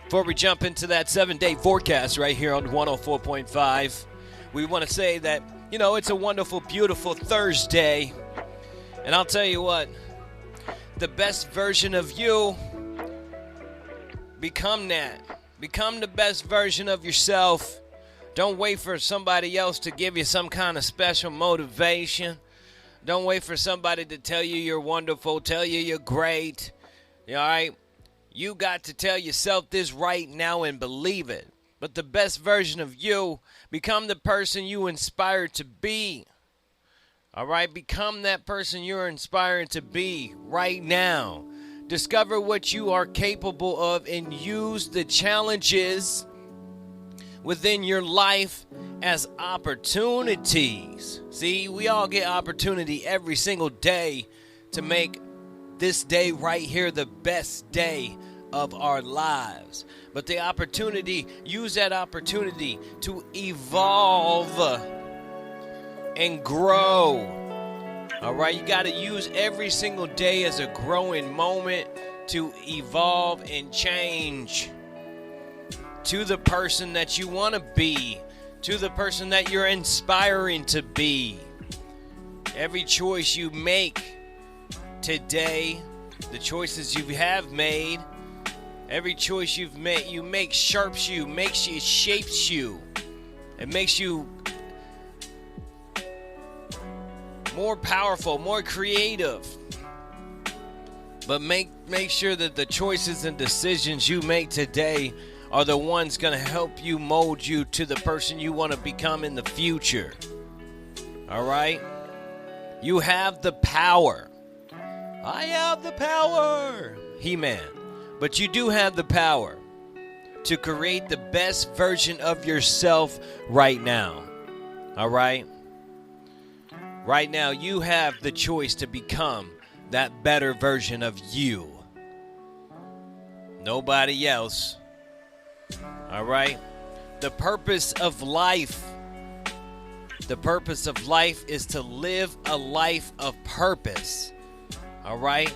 Before we jump into that 7-day forecast right here on 104.5, we want to say that, it's a wonderful, beautiful Thursday. And I'll tell you what, the best version of you, become that. Become the best version of yourself. Don't wait for somebody else to give you some kind of special motivation. Don't wait for somebody to tell you you're wonderful, tell you you're great. All right? You got to tell yourself this right now and believe it. But the best version of you, become the person you inspired to be. All right? Become that person you're inspired to be right now. Discover what you are capable of and use the challenges within your life as opportunities. See, we all get opportunity every single day to make this day right here the best day of our lives. But the opportunity, use that opportunity to evolve and grow. All right, you got to use every single day as a growing moment to evolve and change to the person that you want to be, to the person that you're inspiring to be. Every choice you make today, the choices you have made, every choice you make sharps you, shapes you. It makes you more powerful, more creative. But make sure that the choices and decisions you make today are the ones going to help you mold you to the person you want to become in the future. All right? You have the power. I have the power, He-Man. But you do have the power to create the best version of yourself right now. All right? Right now, you have the choice to become that better version of you. Nobody else. All right? The purpose of life is to live a life of purpose. All right?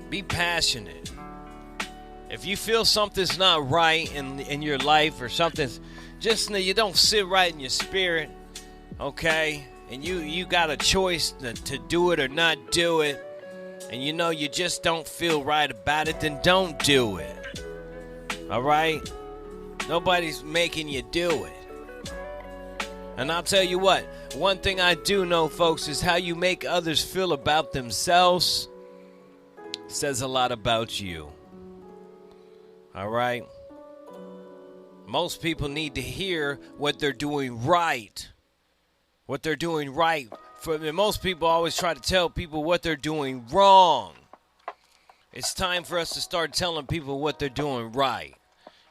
Be passionate. If you feel something's not right in your life or something's just you don't sit right in your spirit, okay? And you got a choice to do it or not do it, and you just don't feel right about it, then don't do it. All right? Nobody's making you do it. And I'll tell you what, one thing I do know, folks, is how you make others feel about themselves says a lot about you. All right? Most people need to hear what they're doing right. What they're doing right. Most people always try to tell people what they're doing wrong. It's time for us to start telling people what they're doing right.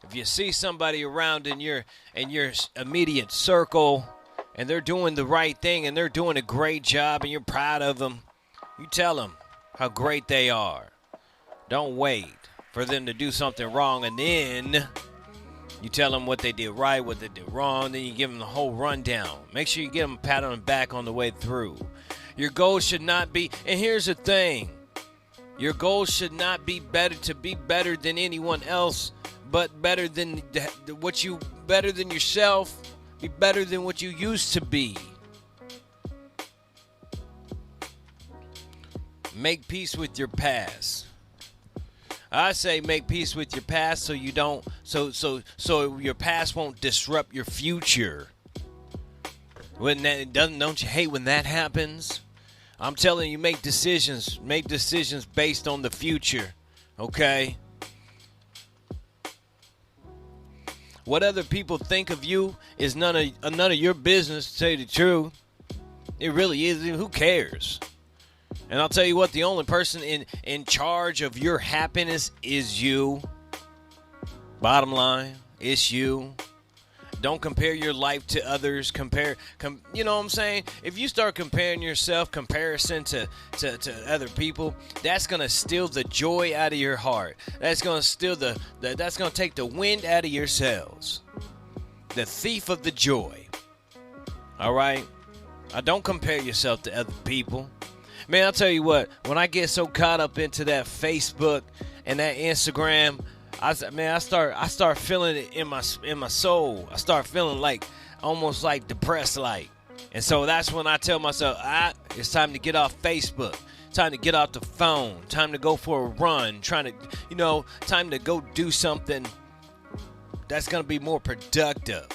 If you see somebody around in your immediate circle and they're doing the right thing and they're doing a great job and you're proud of them, you tell them how great they are. Don't wait for them to do something wrong and then you tell them what they did right, what they did wrong, then you give them the whole rundown. Make sure you give them a pat on the back on the way through. Your goal should not be, and here's the thing, your goal should not be to be better than anyone else, but better than yourself, be better than what you used to be. Make peace with your past. I say make peace with your past so you don't so your past won't disrupt your future. Don't you hate when that happens? I'm telling you, make decisions based on the future, okay? What other people think of you is none of your business, to tell you the truth. It really is. Who cares? And I'll tell you what, the only person in charge of your happiness is you. Bottom line, it's you. Don't compare your life to others. You know what I'm saying? If you start comparing yourself, comparison to other people, that's going to steal the joy out of your heart. That's going to steal that's going to take the wind out of your sails. The thief of the joy. All right? Don't compare yourself to other people. Man, I'll tell you what, when I get so caught up into that Facebook and that Instagram, I start feeling it in my soul. I start feeling like almost like depressed like. And so that's when I tell myself, it's time to get off Facebook. Time to get off the phone. Time to go for a run. Time to go do something that's going to be more productive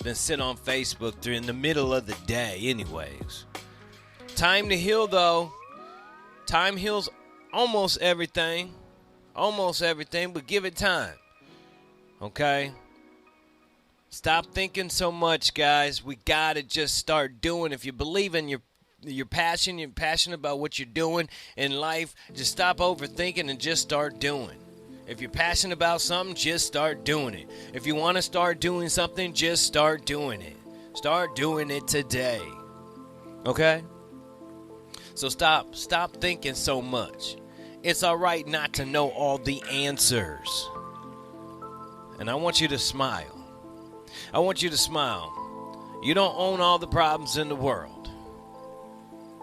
than sit on Facebook during the middle of the day anyways. Time to heal, though. Time heals almost everything. Almost everything, but give it time. Okay? Stop thinking so much, guys. We got to just start doing. If you believe in you're passionate about what you're doing in life, just stop overthinking and just start doing. If you're passionate about something, just start doing it. If you want to start doing something, just start doing it. Start doing it today. Okay? So stop thinking so much. It's all right not to know all the answers. And I want you to smile. I want you to smile. You don't own all the problems in the world.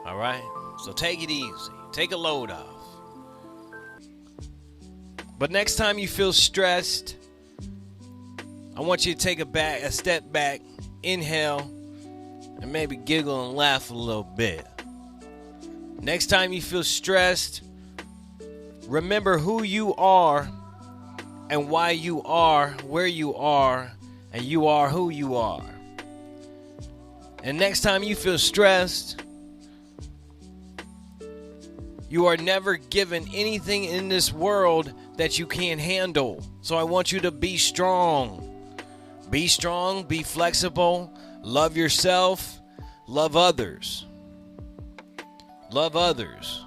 All right? So take it easy. Take a load off. But next time you feel stressed, I want you to take a step back, inhale, and maybe giggle and laugh a little bit. Next time you feel stressed, remember who you are and why you are where you are, and you are who you are. And next time you feel stressed, you are never given anything in this world that you can't handle. So I want you to be strong. Be strong, be flexible, love yourself, love others. Love others.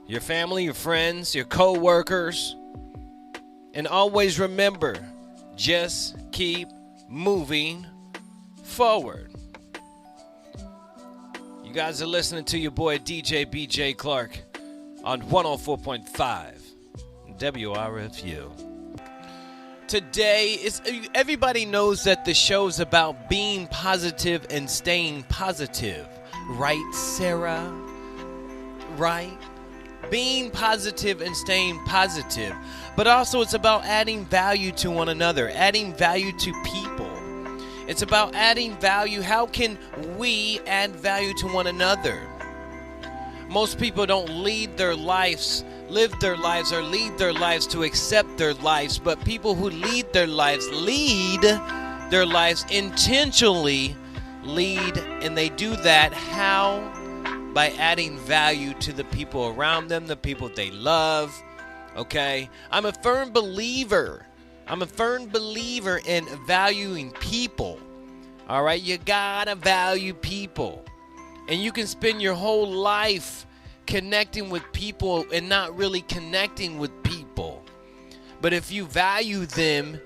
Your family, your friends, your co-workers. And always remember, just keep moving forward. You guys are listening to your boy DJ BJ Clark on 104.5 WRFU. Today, everybody knows that the show's about being positive and staying positive. Right, Sarah? Right? Being positive and staying positive. But also it's about adding value to one another, adding value to people. It's about adding value. How can we add value to one another? Most people don't live their lives to accept their lives, but people who lead their lives intentionally lead, and they do that how? By adding value to the people around them, the people they love. Okay? I'm a firm believer in valuing people. All right? You gotta value people. And you can spend your whole life connecting with people and not really connecting with people. But if you value them,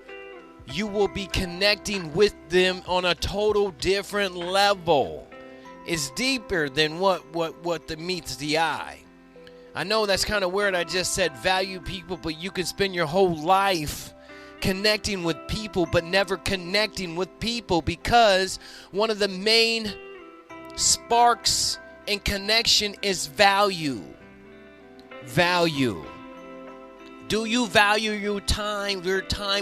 you will be connecting with them on a total different level. It's deeper than what meets the eye. I know that's kind of weird. I just said value people, but you can spend your whole life connecting with people, but never connecting with people, because one of the main sparks in connection is value. Value. Do you value your time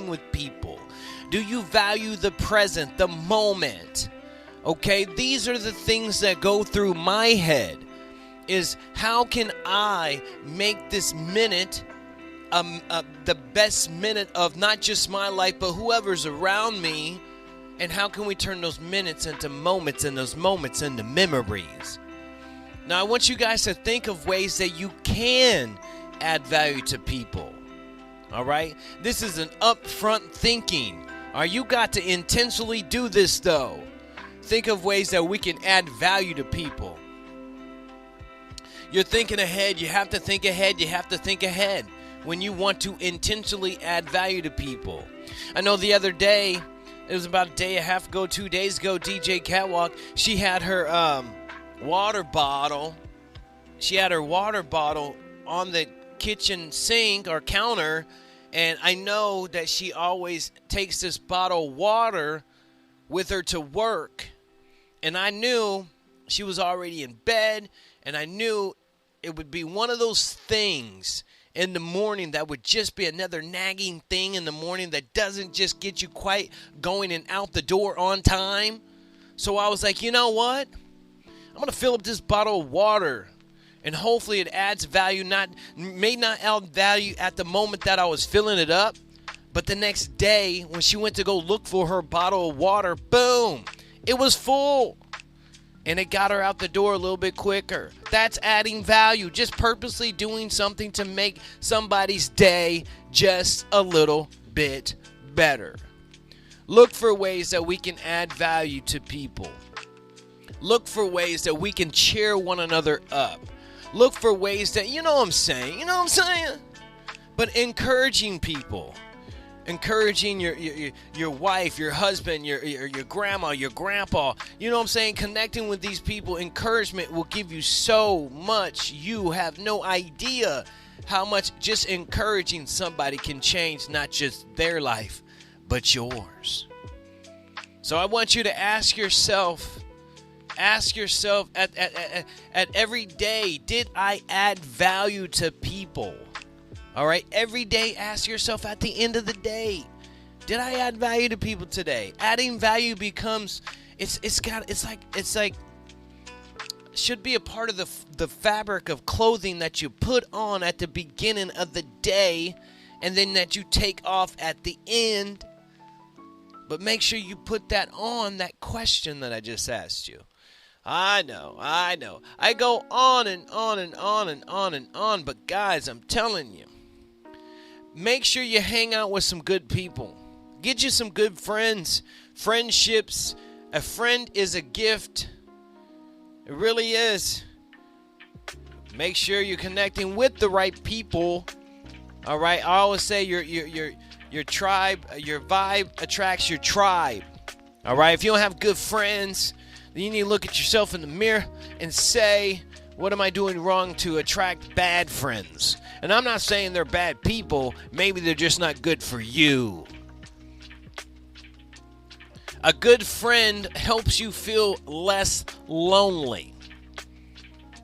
with people? Do you value the present, the moment? Okay, these are the things that go through my head. Is how can I make this minute the best minute of not just my life, but whoever's around me? And how can we turn those minutes into moments, and those moments into memories? Now, I want you guys to think of ways that you can add value to people. All right? This is an upfront thinking. You got to intentionally do this, though. Think of ways that we can add value to people. You're thinking ahead. You have to think ahead. You have to think ahead when you want to intentionally add value to people. I know the other day, it was about a day and a half ago, 2 days ago, DJ Catwalk, she had her water bottle. She had her water bottle on the kitchen sink or counter, and I know that she always takes this bottle of water with her to work. And I knew she was already in bed, and I knew it would be one of those things in the morning that would just be another nagging thing in the morning that doesn't just get you quite going and out the door on time. So I was like, you know what? I'm going to fill up this bottle of water. And hopefully it adds value, may not add value at the moment that I was filling it up. But the next day, when she went to go look for her bottle of water, boom, it was full. And it got her out the door a little bit quicker. That's adding value. Just purposely doing something to make somebody's day just a little bit better. Look for ways that we can add value to people. Look for ways that we can cheer one another up. Look for ways that, you know what I'm saying? But encouraging people. Encouraging your wife, your husband, your grandma, your grandpa. You know what I'm saying? Connecting with these people. Encouragement will give you so much. You have no idea how much just encouraging somebody can change not just their life, but yours. So I want you to ask yourself at every day, did I add value to people? All right, every day ask yourself at the end of the day, did I add value to people today? Adding value becomes should be a part of the fabric of clothing that you put on at the beginning of the day and then that you take off at the end. But make sure you put that on, that question that I just asked you. I know. I go on and on and on and on and on. But guys, I'm telling you, make sure you hang out with some good people. Get you some good friends, friendships. A friend is a gift. It really is. Make sure you're connecting with the right people. All right. I always say your tribe, your vibe attracts your tribe. All right. If you don't have good friends, then you need to look at yourself in the mirror and say, what am I doing wrong to attract bad friends? And I'm not saying they're bad people. Maybe they're just not good for you. A good friend helps you feel less lonely.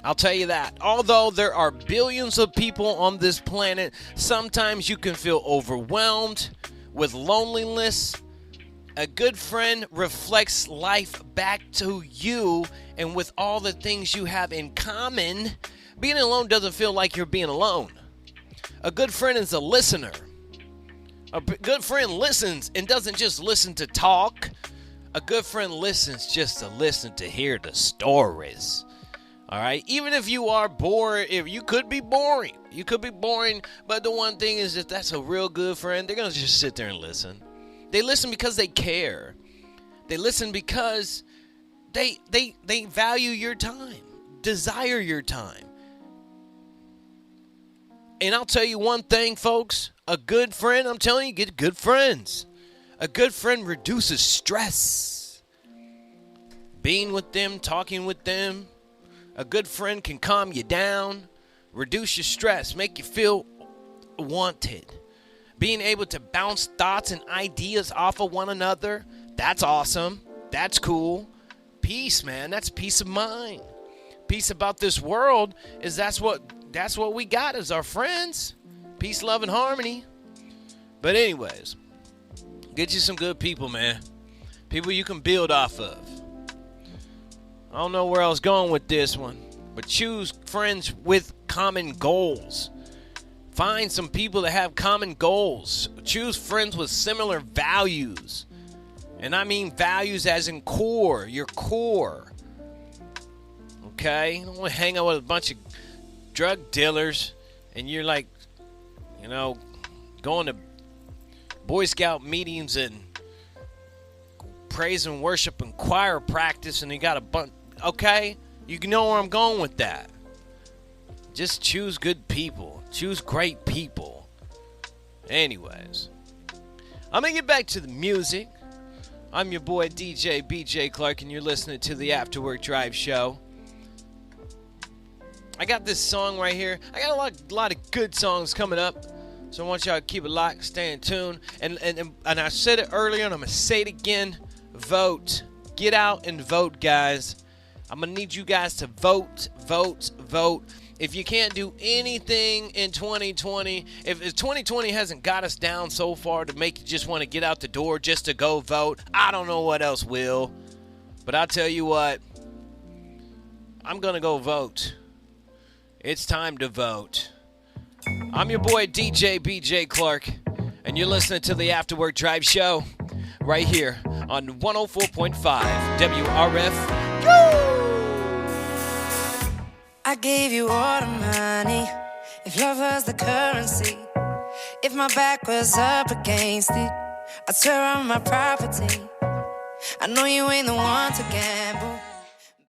I'll tell you that. Although there are billions of people on this planet, sometimes you can feel overwhelmed with loneliness. A good friend reflects life back to you, and with all the things you have in common, being alone doesn't feel like you're being alone. A good friend is a listener. A good friend listens and doesn't just listen to talk. A good friend listens just to listen to hear the stories. All right? Even if you are bored, if you could be boring. You could be boring, but the one thing is that that's a real good friend. They're going to just sit there and listen. They listen because they care. They listen because they value your time, desire your time. And I'll tell you one thing, folks. A good friend, I'm telling you, get good friends. A good friend reduces stress. Being with them, talking with them. A good friend can calm you down, reduce your stress, make you feel wanted. Being able to bounce thoughts and ideas off of one another, that's awesome. That's cool. Peace, man. That's peace of mind. Peace about this world is that's what we got as our friends. Peace, love, and harmony. But anyways, get you some good people, man. People you can build off of. I don't know where I was going with this one, but choose friends with common goals. Find some people that have common goals. Choose friends with similar values. And I mean values as in core, your core. Okay? You don't want to hang out with a bunch of drug dealers and you're like, going to Boy Scout meetings and praise and worship and choir practice and you got a bunch. Okay? You know where I'm going with that. Just choose good people. Choose great people. Anyways, I'm going to get back to the music. I'm your boy DJ BJ Clark, and you're listening to the Afterwork Drive Show. I got this song right here. I got a lot of good songs coming up, so I want y'all to keep it locked, stay in tune. And I said it earlier, and I'm going to say it again. Vote. Get out and vote, guys. I'm going to need you guys to vote. if you can't do anything in 2020, if 2020 hasn't got us down so far to make you just want to get out the door just to go vote, I don't know what else will. But I'll tell you what, I'm going to go vote. It's time to vote. I'm your boy DJ BJ Clark, and you're listening to the Afterwork Drive Show right here on 104.5 WRFU. I gave you all the money, if love was the currency, if my back was up against it, I'd swear on my property. I know you ain't the one to gamble.